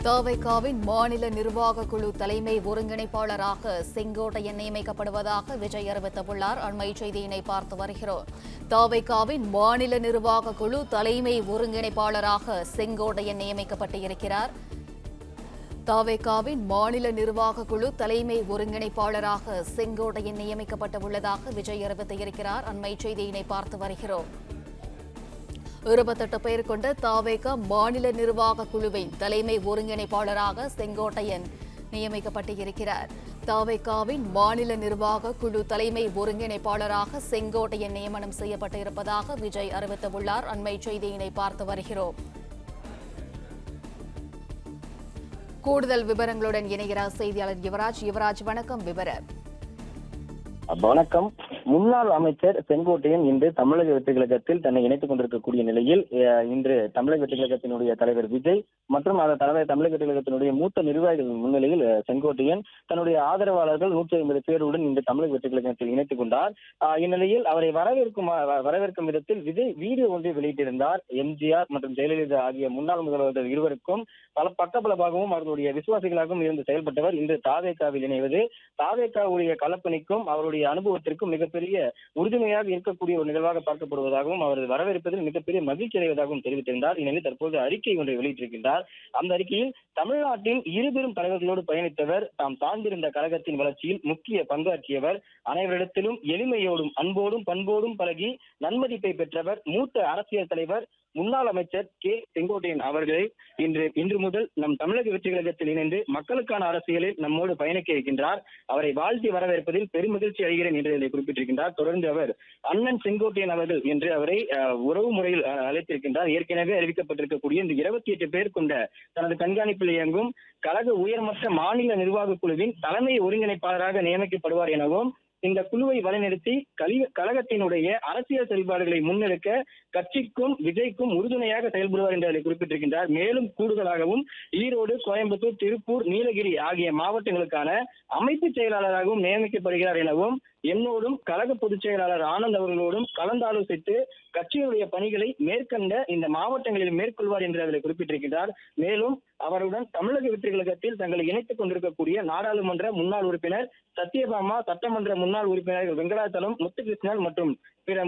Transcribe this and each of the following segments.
தவிகவின் மாநில நிர்வாக குழு தலைமை ஒருங்கிணைப்பாளராக செங்கோட்டையன் நியமிக்கப்படுவதாக விஜய் அறிவித்துள்ளார். அண்மை செய்தியினை பார்த்து வருகிறோம். தவிகவின் மாநில நிர்வாக குழு தலைமை ஒருங்கிணைப்பாளராக செங்கோட்டையன் நியமிக்கப்பட்டிருக்கிறார். தவிகவின் மாநில நிர்வாக குழு தலைமை ஒருங்கிணைப்பாளராக செங்கோட்டையன் நியமிக்கப்பட்டுள்ளதாக விஜய் அறிவித்திருக்கிறார். அண்மை செய்தியினை பார்த்து வருகிறோம். 28 பேர் கொண்ட தவிக மாநில நிர்வாக குழுவின் தலைமை ஒருங்கிணைப்பாளராக செங்கோட்டையன் நியமிக்கப்பட்டிருக்கிறார். தவிகவின் மாநில நிர்வாக குழு தலைமை ஒருங்கிணைப்பாளராக செங்கோட்டையன் நியமனம் செய்யப்பட்டிருப்பதாக விஜய் அறிவித்துள்ளார். அண்மை செய்தியினை பார்த்து வருகிறோம். கூடுதல் விவரங்களுடன் இணைகிறார் செய்தியாளர் யுவராஜ். வணக்கம். வணக்கம். முன்னாள் அமைச்சர் செங்கோட்டையன் இன்று தமிழக வெற்றி கழகத்தில் தன்னை இணைத்துக் கொண்டிருக்கக்கூடிய நிலையில் இன்று தமிழக வெற்றி கழகத்தினுடைய தலைவர் விஜய் மற்றும் தமிழக வெற்றி கழகத்தினுடைய மூத்த நிர்வாகிகள் முன்னிலையில் செங்கோட்டையன் தன்னுடைய ஆதரவாளர்கள் 150 பேருடன் இன்று தமிழக வெற்றி கழகத்தில் இணைத்துக் கொண்டார். இந்நிலையில் அவரை வரவேற்கும் விதத்தில் விஜய் வீடியோ ஒன்றை வெளியிட்டிருந்தார். எம்ஜிஆர் மற்றும் ஜெயலலிதா ஆகிய முன்னாள் முதல்வர்கள் இருவருக்கும் பக்கபலமாகவும் அவர்களுடைய விசுவாசிகளாகவும் இருந்து செயல்பட்டவர் இன்று தவிகவில் இணைவது தவிகவுடைய களப்பணிக்கும் அவருடைய அனுபவத்திற்கும் மிகப்பெரிய உறுதுணையாக இருக்கக்கூடிய ஒரு நிகழ்வாக பார்க்கப்படுவதாகவும் அவர் வரவேற்பதில் மிகப்பெரிய மகிழ்ச்சி அடைவதாகவும் தெரிவித்திருந்தார். இந்நிலையில் தற்போது அறிக்கை ஒன்றை வெளியிட்டிருக்கின்றார். அந்த அறிக்கையில் தமிழ்நாட்டின் இருபெரும் தலைவர்களோடு பயணித்தவர், தாம் சார்ந்திருந்த கழகத்தின் வளர்ச்சியில் முக்கிய பங்காற்றியவர், அனைவரிடத்திலும் எளிமையோடும் அன்போடும் பண்போடும் பழகி நன்மதிப்பை பெற்றவர், மூத்த அரசியல் தலைவர் முன்னாள் அமைச்சர் கே செங்கோட்டையன் அவர்களை இன்று முதல் நம் தமிழக வெற்றி கழகத்தில் இணைந்து மக்களுக்கான அரசியலில் நம்மோடு பயணிக்க இருக்கின்றார். அவரை வாழ்த்தி வரவேற்பதில் பெருமகிழ்ச்சி அடைகிறேன் என்று இதை குறிப்பிட்டிருக்கின்றார். தொடர்ந்து அவர் அண்ணன் செங்கோட்டையன் அவர்கள் என்று அவரை உறவு முறையில் அழைத்திருக்கின்றார். ஏற்கனவே அறிவிக்கப்பட்டிருக்கக்கூடிய இந்த 28 பேர் கொண்ட தனது கண்காணிப்பில் இயங்கும் கழக உயர்மட்ட மாநில நிர்வாக குழுவின் தலைமை ஒருங்கிணைப்பாளராக நியமிக்கப்படுவார் எனவும் இந்த குழுவை வழிநடத்தி கழகத்தினுடைய அரசியல் செயல்பாடுகளை முன்னெடுக்க கட்சிக்கும் விஜய்க்கும் உறுதுணையாக செயல்படுவார் என்று அதை குறிப்பிட்டிருக்கின்றார். மேலும் கூடுதலாகவும் ஈரோடு, கோயம்புத்தூர், திருப்பூர், நீலகிரி ஆகிய மாவட்டங்களுக்கான அமைப்பு செயலாளராகவும் நியமிக்கப்படுகிறார் எனவும் என்னோடும் கழக பொதுச் செயலாளர் ஆனந்த் அவர்களோடும் கலந்தாலோசித்து கட்சியினுடைய பணிகளை மேற்கண்ட இந்த மாவட்டங்களில் மேற்கொள்வார் என்று அதில் குறிப்பிட்டிருக்கிறார். மேலும் அவருடன் தமிழக வெற்றி கழகத்தில் தங்களை இணைத்துக் கொண்டிருக்கக்கூடிய நாடாளுமன்ற முன்னாள் உறுப்பினர் சத்யபாமா, சட்டமன்ற முன்னாள் உறுப்பினர்கள் வெங்கடாச்சலம், முத்துகிருஷ்ணன் மற்றும் பிற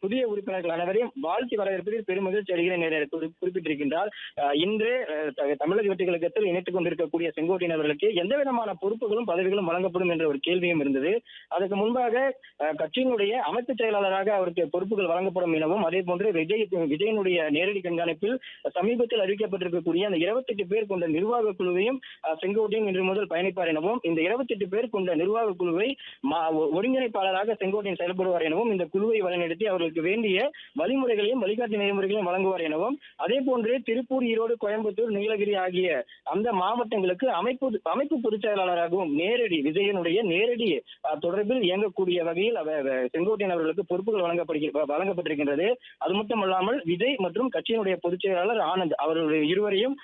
புதிய உறுப்பினர்கள் அனைவரையும் வாழ்த்தி வரவேற்பதில் பெருமகிழ்ச்சி அடைகிறேன் என குறிப்பிட்டிருக்கின்றார். இன்று தமிழக வெற்றி கழகத்தில் இணைத்துக் கொண்டிருக்கக்கூடிய செங்கோட்டையன் அவர்களுக்கு எந்த விதமான பொறுப்புகளும் பதவிகளும் வழங்கப்படும் என்ற ஒரு கேள்வியும் இருந்தது. அதற்கு முன்பாக கட்சியினுடைய அமைப்பு செயலாளராக அவருக்கு பொறுப்புகள் வழங்கப்படும் எனவும், அதே போன்று விஜயனுடைய நேரடி கண்காணிப்பில் சமீபத்தில் அறிவிக்கப்பட்டிருக்கக்கூடிய அந்த 28 பேர் கொண்ட நிர்வாக குழுவையும் செங்கோட்டையன் இன்று முதல் பயணிப்பார் எனவும், இந்த 28 பேர் கொண்ட நிர்வாக குழுவை ஒருங்கிணைப்பாளராக செங்கோட்டையன் செயல்படுவார் எனவும், இந்த குழுவை வழிநடத்தி அவர்களுக்கு வேண்டிய வழிமுறைகளையும் வழிகாட்டு நெறிமுறைகளையும் வழங்குவார் எனவும், அதே போன்று திருப்பூர், ஈரோடு, கோயம்புத்தூர், நீலகிரி ஆகிய அந்த மாவட்டங்களுக்கு அமைப்பு பொதுச் செயலாளராகவும் விஜயனுடைய நேரடி தொடர்பில் இயங்கக்கூடிய வகையில் செங்கோட்டையன் அவர்களுக்கு பொறுப்புகள் வழங்கப்பட்டிருக்கின்றது. அது மட்டுமல்லாமல் விஜய் மற்றும் கட்சியினுடைய பொதுச் செயலாளர் ஆனந்த் அவர்களுடைய இருவரையும்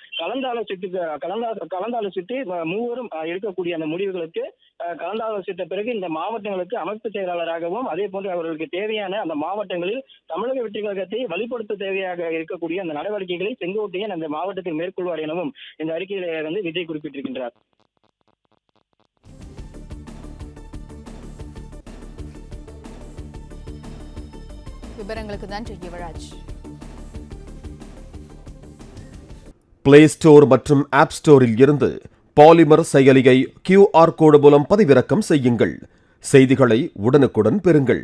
கலந்தாலோசித்து மூவரும் இருக்கக்கூடிய அந்த முடிவுகளுக்கு கலந்தாலோசித்த பிறகு இந்த மாவட்டங்களுக்கு அமைப்பு செயலாளராகவும், அதே போன்று அவர்களுக்கு தேவையான அந்த மாவட்டங்களில் தமிழக வெற்றி கழகத்தை வலுப்படுத்த தேவையாக இருக்கக்கூடிய அந்த நடவடிக்கைகளை செங்கோட்டையன் அந்த மாவட்டத்தில் மேற்கொள்வார் எனவும் இந்த அறிக்கையில விஜய் குறிப்பிட்டிருக்கின்றார். விவரங்களுக்கு நன்றி யுவராஜ். பிளே ஸ்டோர் மற்றும் ஆப் ஸ்டோரில் இருந்து பாலிமர் செயலியை QR கோடு மூலம் பதிவிறக்கம் செய்யுங்கள். செய்திகளை உடனுக்குடன் பெறுங்கள்.